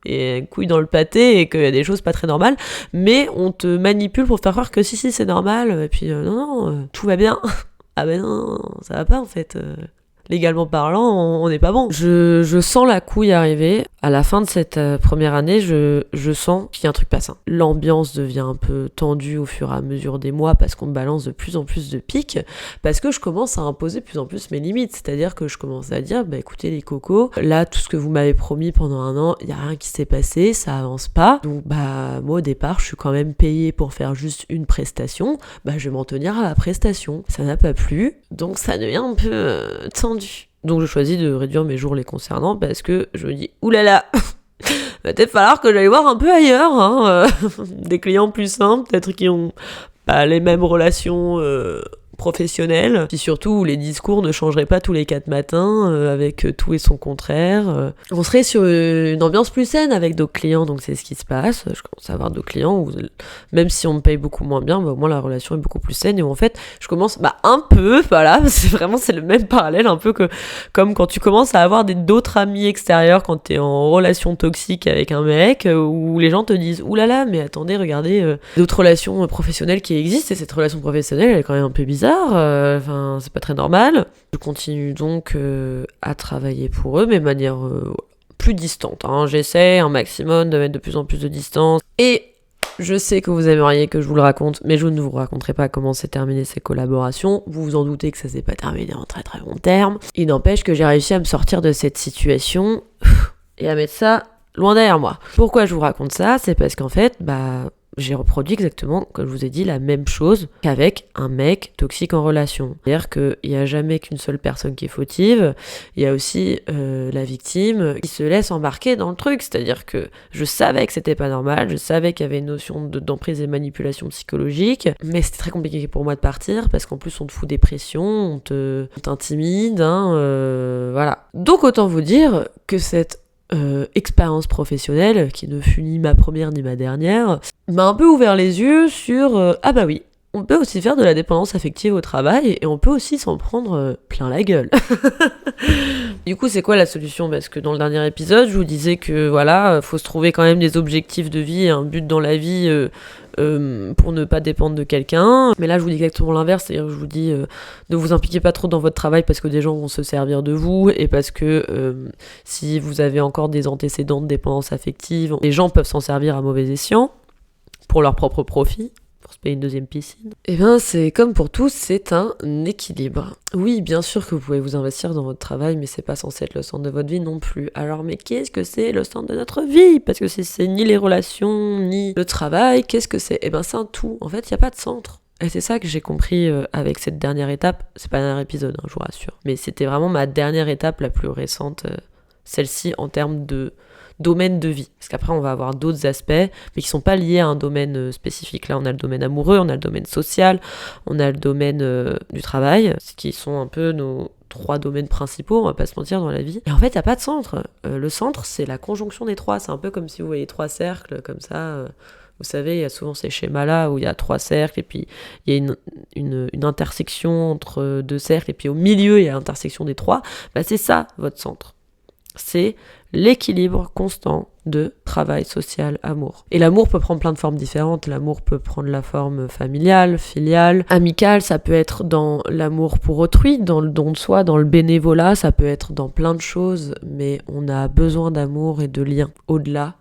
et un couille dans le pâté et qu'il y a des choses pas très normales, mais on te manipule pour faire croire que si c'est normal, et puis non, tout va bien. Ah ben non, ça va pas en fait. Légalement parlant, on n'est pas bon. Je sens la couille arriver. À la fin de cette première année, je sens qu'il y a un truc pas sain. L'ambiance devient un peu tendue au fur et à mesure des mois parce qu'on me balance de plus en plus de pics, parce que je commence à imposer de plus en plus mes limites. C'est-à-dire que je commence à dire, écoutez les cocos, là tout ce que vous m'avez promis pendant un an, il n'y a rien qui s'est passé, ça avance pas. Donc moi au départ, je suis quand même payée pour faire juste une prestation, je vais m'en tenir à la prestation. Ça n'a pas plu, donc ça devient un peu tendu. Donc je choisis de réduire mes jours les concernant parce que je me dis oulala, va peut-être falloir que j'aille voir un peu ailleurs, des clients plus simples, peut-être qui ont pas les mêmes relations professionnelles, puis surtout où les discours ne changeraient pas tous les 4 matins avec tout et son contraire. On serait sur une ambiance plus saine avec d'autres clients, donc c'est ce qui se passe. Je commence à avoir d'autres clients où même si on me paye beaucoup moins bien, au moins la relation est beaucoup plus saine, et où en fait je commence un peu, voilà, c'est le même parallèle un peu que comme quand tu commences à avoir d'autres amis extérieurs quand t'es en relation toxique avec un mec, où les gens te disent oulala, mais attendez, regardez d'autres relations professionnelles qui existent, et cette relation professionnelle elle est quand même un peu bizarre. C'est pas très normal. Je continue donc à travailler pour eux, mais de manière plus distante. J'essaie un maximum de mettre de plus en plus de distance. Et je sais que vous aimeriez que je vous le raconte, mais je ne vous raconterai pas comment s'est terminée ces collaborations. Vous vous en doutez que ça s'est pas terminé en très très bon terme. Il n'empêche que j'ai réussi à me sortir de cette situation et à mettre ça loin derrière moi. Pourquoi je vous raconte ça ? C'est parce qu'en fait, j'ai reproduit exactement, comme je vous ai dit, la même chose qu'avec un mec toxique en relation. C'est-à-dire qu'il n'y a jamais qu'une seule personne qui est fautive, il y a aussi la victime qui se laisse embarquer dans le truc. C'est-à-dire que je savais que c'était pas normal, je savais qu'il y avait une notion d'emprise et de manipulation psychologique, mais c'était très compliqué pour moi de partir, parce qu'en plus on te fout des pressions, on t'intimide, voilà. Donc autant vous dire que cette expérience professionnelle, qui ne fut ni ma première ni ma dernière, m'a un peu ouvert les yeux sur oui, on peut aussi faire de la dépendance affective au travail et on peut aussi s'en prendre plein la gueule. Du coup, c'est quoi la solution? Parce que dans le dernier épisode, je vous disais que voilà, faut se trouver quand même des objectifs de vie et un but dans la vie pour ne pas dépendre de quelqu'un. Mais là, je vous dis exactement l'inverse, c'est-à-dire que je vous dis ne vous impliquez pas trop dans votre travail parce que des gens vont se servir de vous et parce que si vous avez encore des antécédents de dépendance affective, les gens peuvent s'en servir à mauvais escient pour leur propre profit. Pour se payer une deuxième piscine. Eh bien, c'est comme pour tous, c'est un équilibre. Oui, bien sûr que vous pouvez vous investir dans votre travail, mais c'est pas censé être le centre de votre vie non plus. Alors, mais qu'est-ce que c'est le centre de notre vie? Parce que c'est ni les relations, ni le travail, qu'est-ce que c'est? Eh bien, c'est un tout. En fait, il n'y a pas de centre. Et c'est ça que j'ai compris avec cette dernière étape. C'est pas un dernier épisode, hein, je vous rassure. Mais c'était vraiment ma dernière étape la plus récente, celle-ci, en termes de domaine de vie. Parce qu'après, on va avoir d'autres aspects, mais qui sont pas liés à un domaine spécifique. Là, on a le domaine amoureux, on a le domaine social, on a le domaine du travail, ce qui sont un peu nos 3 domaines principaux, on va pas se mentir, dans la vie. Et en fait, il n'y a pas de centre. Le centre, c'est la conjonction des 3. C'est un peu comme si vous voyez 3 cercles, comme ça. Vous savez, il y a souvent ces schémas-là où il y a 3 cercles, et puis il y a une intersection entre 2 cercles, et puis au milieu, il y a l'intersection des 3. Bah, c'est ça, votre centre. C'est l'équilibre constant de travail, social, amour. Et l'amour peut prendre plein de formes différentes. L'amour peut prendre la forme familiale, filiale, amicale. Ça peut être dans l'amour pour autrui, dans le don de soi, dans le bénévolat. Ça peut être dans plein de choses. Mais on a besoin d'amour et de liens au-delà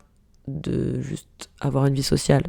de juste avoir une vie sociale.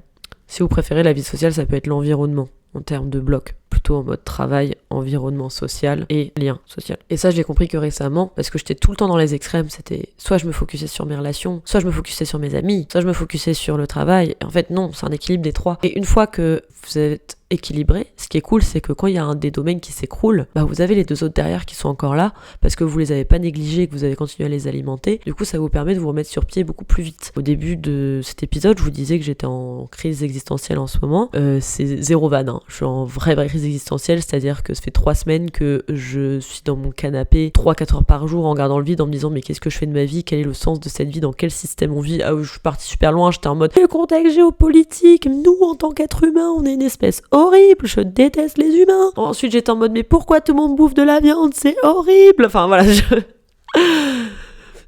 Si vous préférez, la vie sociale, ça peut être l'environnement en termes de bloc, plutôt en mode travail, environnement social et lien social. Et ça, je l'ai compris que récemment, parce que j'étais tout le temps dans les extrêmes, c'était soit je me focusais sur mes relations, soit je me focusais sur mes amis, soit je me focusais sur le travail. Et en fait, non, c'est un équilibre des 3. Et une fois que vous êtes équilibré, ce qui est cool, c'est que quand il y a un des domaines qui s'écroule, bah vous avez les 2 autres derrière qui sont encore là, parce que vous les avez pas négligés, que vous avez continué à les alimenter. Du coup, ça vous permet de vous remettre sur pied beaucoup plus vite. Au début de cet épisode, je vous disais que j'étais en crise existentielle en ce moment. C'est zéro vanne, hein. Je suis en vraie crise existentielle, c'est-à-dire que ça fait 3 semaines que je suis dans mon canapé 3-4 heures par jour en regardant le vide, en me disant mais qu'est-ce que je fais de ma vie, quel est le sens de cette vie, dans quel système on vit. Ah, je suis partie super loin, j'étais en mode le contexte géopolitique, nous en tant qu'être humain, on est une espèce horrible, je déteste les humains. Ensuite j'étais en mode mais pourquoi tout le monde bouffe de la viande, c'est horrible. Enfin voilà,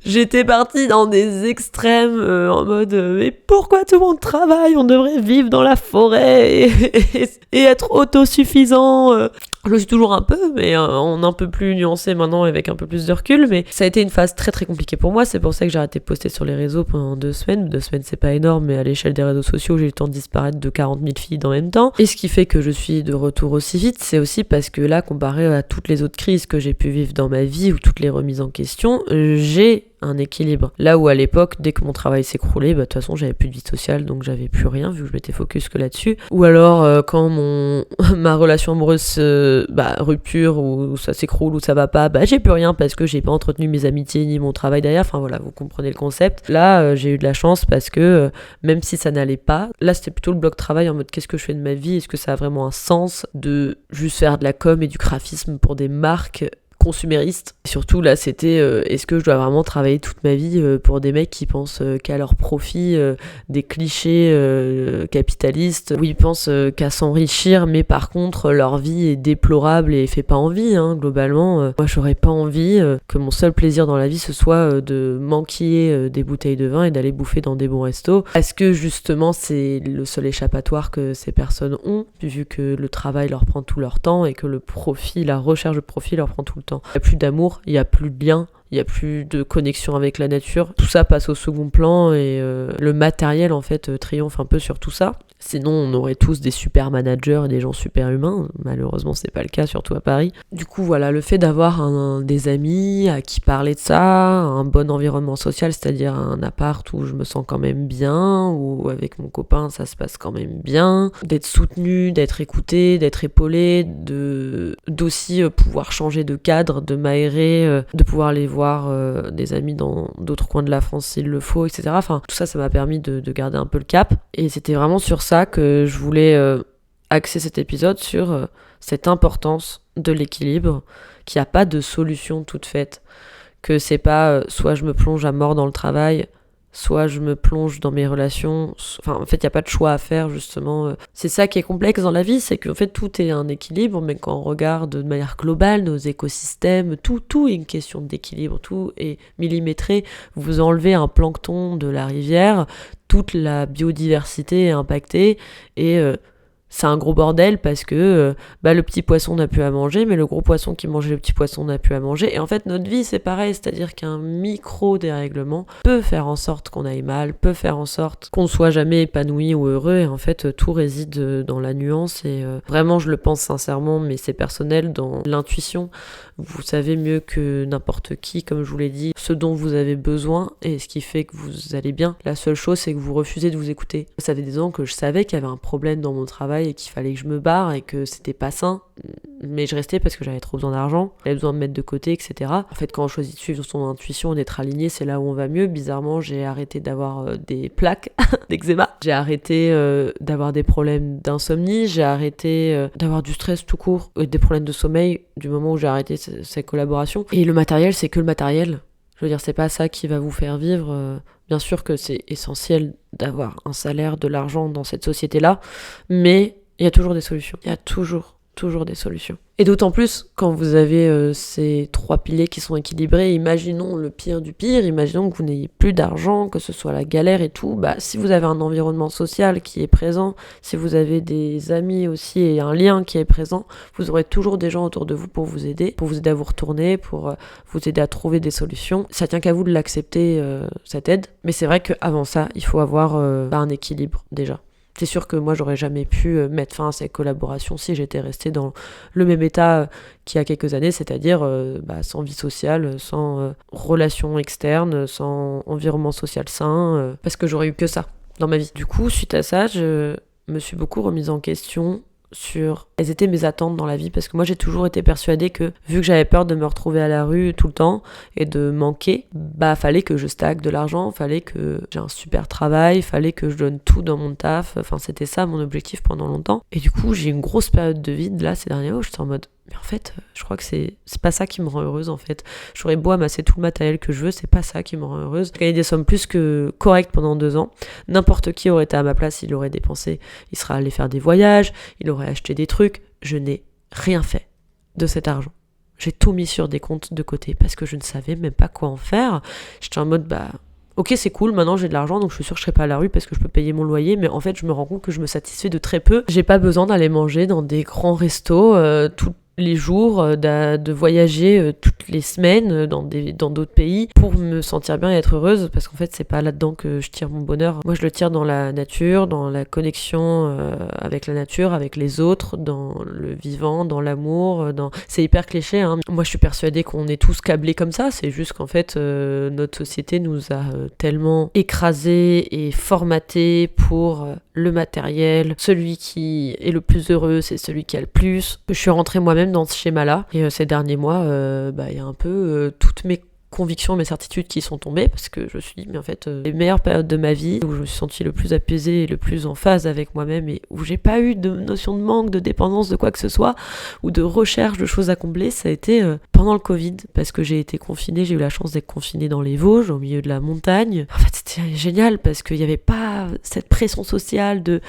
j'étais partie dans des extrêmes en mode mais pourquoi tout le monde travaille, on devrait vivre dans la forêt et être autosuffisant. Je le suis toujours un peu, mais on est un peu plus nuancé maintenant avec un peu plus de recul, mais ça a été une phase très très compliquée pour moi. C'est pour ça que j'ai arrêté de poster sur les réseaux pendant 2 semaines. 2 semaines c'est pas énorme, mais à l'échelle des réseaux sociaux j'ai eu le temps de disparaître de 40 000 filles en même temps. Et ce qui fait que je suis de retour aussi vite, c'est aussi parce que là, comparé à toutes les autres crises que j'ai pu vivre dans ma vie ou toutes les remises en question, j'ai un équilibre. Là où à l'époque, dès que mon travail s'écroulait, bah de toute façon j'avais plus de vie sociale, donc j'avais plus rien vu que je m'étais focus que là-dessus. Ou alors quand ma relation amoureuse rupture ou ça s'écroule ou ça va pas, j'ai plus rien parce que j'ai pas entretenu mes amitiés ni mon travail derrière. Enfin voilà, vous comprenez le concept. Là j'ai eu de la chance parce que même si ça n'allait pas, là c'était plutôt le bloc travail en mode qu'est-ce que je fais de ma vie, est-ce que ça a vraiment un sens de juste faire de la com et du graphisme pour des marques consumériste. Et surtout là c'était est-ce que je dois vraiment travailler toute ma vie pour des mecs qui pensent qu'à leur profit, des clichés capitalistes où ils pensent qu'à s'enrichir, mais par contre leur vie est déplorable et fait pas envie, hein, globalement. Moi j'aurais pas envie que mon seul plaisir dans la vie ce soit de m'enquiller des bouteilles de vin et d'aller bouffer dans des bons restos. Est-ce que justement c'est le seul échappatoire que ces personnes ont, vu que le travail leur prend tout leur temps et que le profit, la recherche de profit leur prend tout le temps. Il n'y a plus d'amour, il n'y a plus de lien, il n'y a plus de connexion avec la nature. Tout ça passe au second plan et le matériel en fait triomphe un peu sur tout ça. Sinon on aurait tous des super managers et des gens super humains. Malheureusement c'est pas le cas, surtout à Paris. Du coup voilà, le fait d'avoir des amis à qui parler de ça, un bon environnement social, c'est-à-dire un appart où je me sens quand même bien, ou avec mon copain ça se passe quand même bien, d'être soutenu, d'être écouté, d'être épaulé, d'aussi pouvoir changer de cadre, de m'aérer, de pouvoir aller voir des amis dans d'autres coins de la France s'il le faut, etc. Enfin tout ça, ça m'a permis de garder un peu le cap. Et c'était vraiment sur ça que je voulais axer cet épisode, sur cette importance de l'équilibre, qu'il n'y a pas de solution toute faite, que c'est pas soit je me plonge à mort dans le travail, soit je me plonge dans mes relations. Enfin, en fait, il n'y a pas de choix à faire, justement. C'est ça qui est complexe dans la vie, c'est qu'en fait, tout est un équilibre, mais quand on regarde de manière globale nos écosystèmes, tout est une question d'équilibre, tout est millimétré. Vous enlevez un plancton de la rivière, toute la biodiversité est impactée, et c'est un gros bordel parce que le petit poisson n'a plus à manger, mais le gros poisson qui mangeait le petit poisson n'a plus à manger. Et en fait, notre vie, c'est pareil, c'est-à-dire qu'un micro-dérèglement peut faire en sorte qu'on aille mal, peut faire en sorte qu'on ne soit jamais épanoui ou heureux. Et en fait, tout réside dans la nuance. Et vraiment, je le pense sincèrement, mais c'est personnel, dans l'intuition. Vous savez mieux que n'importe qui, comme je vous l'ai dit, ce dont vous avez besoin et ce qui fait que vous allez bien. La seule chose, c'est que vous refusez de vous écouter. Ça fait des ans que je savais qu'il y avait un problème dans mon travail et qu'il fallait que je me barre et que c'était pas sain, mais je restais parce que j'avais trop besoin d'argent, j'avais besoin de mettre de côté, etc. En fait, quand on choisit de suivre son intuition et d'être aligné, c'est là où on va mieux. Bizarrement, j'ai arrêté d'avoir des plaques d'eczéma, j'ai arrêté d'avoir des problèmes d'insomnie, j'ai arrêté d'avoir du stress tout court, des problèmes de sommeil du moment où j'ai arrêté ces collaborations. Et le matériel, c'est que le matériel. Je veux dire, c'est pas ça qui va vous faire vivre. Bien sûr que c'est essentiel d'avoir un salaire, de l'argent dans cette société-là, mais il y a toujours des solutions. Il y a toujours des solutions. Et d'autant plus quand vous avez ces 3 piliers qui sont équilibrés, imaginons le pire du pire, imaginons que vous n'ayez plus d'argent, que ce soit la galère et tout, si vous avez un environnement social qui est présent, si vous avez des amis aussi et un lien qui est présent, vous aurez toujours des gens autour de vous pour vous aider à vous retourner, pour vous aider à trouver des solutions. Ça tient qu'à vous de l'accepter, cette aide, mais c'est vrai qu'avant ça, il faut avoir un équilibre déjà. C'est sûr que moi, j'aurais jamais pu mettre fin à cette collaboration si j'étais restée dans le même état qu'il y a quelques années, c'est-à-dire sans vie sociale, sans relations externes, sans environnement social sain, parce que j'aurais eu que ça dans ma vie. Du coup, suite à ça, je me suis beaucoup remise en question sur quelles étaient mes attentes dans la vie, parce que moi j'ai toujours été persuadée que vu que j'avais peur de me retrouver à la rue tout le temps et de manquer, fallait que je stack de l'argent, fallait que j'ai un super travail, fallait que je donne tout dans mon taf, enfin c'était ça mon objectif pendant longtemps. Et du coup j'ai eu une grosse période de vide là ces derniers mois où j'étais en mode mais en fait, je crois que c'est pas ça qui me rend heureuse en fait. J'aurais beau amasser tout le matériel que je veux, c'est pas ça qui me rend heureuse. J'ai gagné des sommes plus que correctes pendant 2 ans. N'importe qui aurait été à ma place, il aurait dépensé. Il serait allé faire des voyages, il aurait acheté des trucs. Je n'ai rien fait de cet argent. J'ai tout mis sur des comptes de côté parce que je ne savais même pas quoi en faire. J'étais en mode ok, c'est cool, maintenant j'ai de l'argent, donc je suis sûre que je serai pas à la rue parce que je peux payer mon loyer, mais en fait je me rends compte que je me satisfais de très peu. J'ai pas besoin d'aller manger dans des grands restos tous les jours, de voyager toutes les semaines dans d'autres pays pour me sentir bien et être heureuse, parce qu'en fait c'est pas là-dedans que je tire mon bonheur. Moi je le tire dans la nature, dans la connexion avec la nature, avec les autres, dans le vivant, dans l'amour, c'est hyper cliché, hein. Moi je suis persuadée qu'on est tous câblés comme ça, c'est juste qu'en fait notre société nous a tellement écrasés et formatés pour le matériel. Celui qui est le plus heureux, c'est celui qui a le plus. Je suis rentrée moi-même dans ce schéma-là. Et ces derniers mois, y a un peu toutes mes convictions, mes certitudes qui sont tombées, parce que je me suis dit, mais en fait, les meilleures périodes de ma vie, où je me suis sentie le plus apaisée et le plus en phase avec moi-même, et où j'ai pas eu de notion de manque, de dépendance, de quoi que ce soit, ou de recherche de choses à combler, ça a été pendant le Covid, parce que j'ai été confinée, j'ai eu la chance d'être confinée dans les Vosges, au milieu de la montagne. En fait, c'était génial, parce qu'il n'y avait pas cette pression sociale de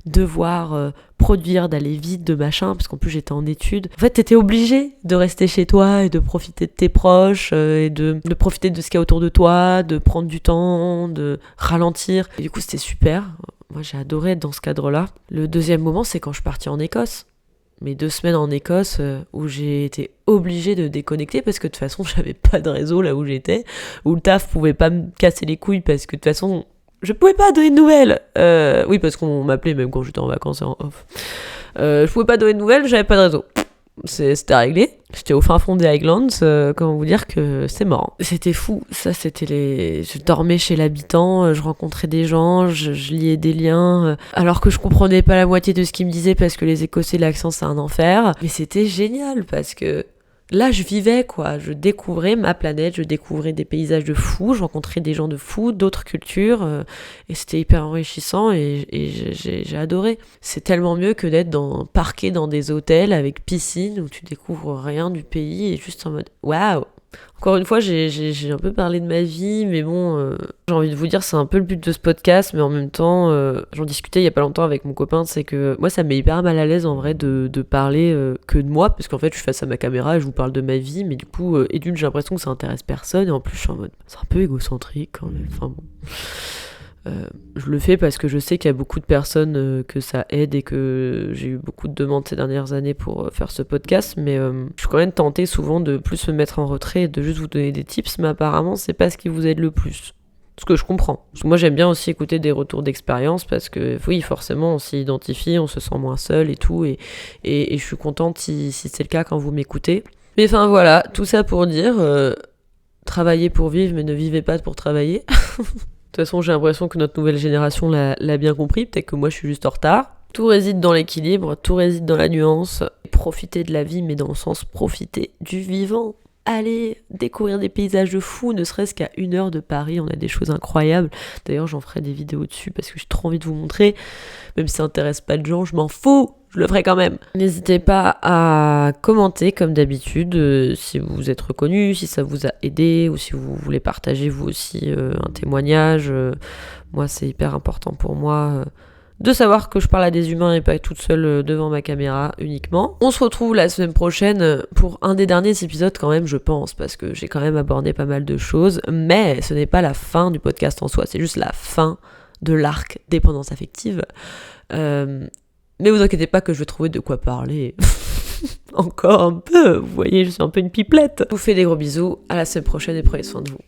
devoir produire, d'aller vite, de machin, parce qu'en plus j'étais en études. En fait, t'étais obligé de rester chez toi et de profiter de tes proches et de profiter de ce qu'il y a autour de toi, de prendre du temps, de ralentir. Et du coup, c'était super. Moi, j'ai adoré être dans ce cadre-là. Le deuxième moment, c'est quand je suis partie en Écosse. Mes 2 semaines en Écosse où j'ai été obligée de déconnecter parce que de toute façon, j'avais pas de réseau là où j'étais, où le taf pouvait pas me casser les couilles parce que de toute façon, je pouvais pas donner de nouvelles. Oui, parce qu'on m'appelait même quand j'étais en vacances et en off. Je pouvais pas donner de nouvelles, j'avais pas de réseau. C'était réglé. J'étais au fin fond des Highlands, comment vous dire que c'est mort. C'était fou. Ça, c'était je dormais chez l'habitant, je rencontrais des gens, je liais des liens, alors que je comprenais pas la moitié de ce qu'ils me disaient parce que les Écossais, l'accent, c'est un enfer. Mais c'était génial parce que là, je vivais, quoi. Je découvrais ma planète, je découvrais des paysages de fous, je rencontrais des gens de fous, d'autres cultures, et c'était hyper enrichissant et j'ai adoré. C'est tellement mieux que d'être parqué dans des hôtels avec piscine où tu découvres rien du pays et juste en mode waouh, Encore une fois, j'ai un peu parlé de ma vie, mais bon, j'ai envie de vous dire, c'est un peu le but de ce podcast, mais en même temps, j'en discutais il y a pas longtemps avec mon copain, c'est que moi, ça me met hyper mal à l'aise en vrai de parler que de moi, parce qu'en fait, je suis face à ma caméra et je vous parle de ma vie, mais du coup, et d'une, j'ai l'impression que ça intéresse personne, et en plus, je suis en mode, c'est un peu égocentrique quand même, enfin bon. Je le fais parce que je sais qu'il y a beaucoup de personnes que ça aide et que j'ai eu beaucoup de demandes ces dernières années pour faire ce podcast, mais je suis quand même tentée souvent de plus me mettre en retrait et de juste vous donner des tips, mais apparemment c'est pas ce qui vous aide le plus. Ce que je comprends. Parce que moi j'aime bien aussi écouter des retours d'expérience parce que oui, forcément on s'y identifie, on se sent moins seul et tout, et je suis contente si c'est le cas quand vous m'écoutez. Mais enfin voilà, tout ça pour dire, travaillez pour vivre mais ne vivez pas pour travailler. De toute façon, j'ai l'impression que notre nouvelle génération l'a bien compris. Peut-être que moi, je suis juste en retard. Tout réside dans l'équilibre, tout réside dans la nuance. Profiter de la vie, mais dans le sens profiter du vivant. Allez découvrir des paysages de fou, ne serait-ce qu'à 1 heure de Paris, on a des choses incroyables. D'ailleurs, j'en ferai des vidéos dessus parce que j'ai trop envie de vous montrer. Même si ça intéresse pas de gens, je m'en fous, je le ferai quand même. N'hésitez pas à commenter comme d'habitude si vous êtes reconnu, si ça vous a aidé ou si vous voulez partager vous aussi un témoignage. Moi, c'est hyper important pour moi de savoir que je parle à des humains et pas toute seule devant ma caméra uniquement. On se retrouve la semaine prochaine pour un des derniers épisodes quand même, je pense, parce que j'ai quand même abordé pas mal de choses, mais ce n'est pas la fin du podcast en soi, c'est juste la fin de l'arc dépendance affective. Mais vous inquiétez pas que je vais trouver de quoi parler. Encore un peu, vous voyez, je suis un peu une pipelette. Je vous fais des gros bisous, à la semaine prochaine et prenez soin de vous.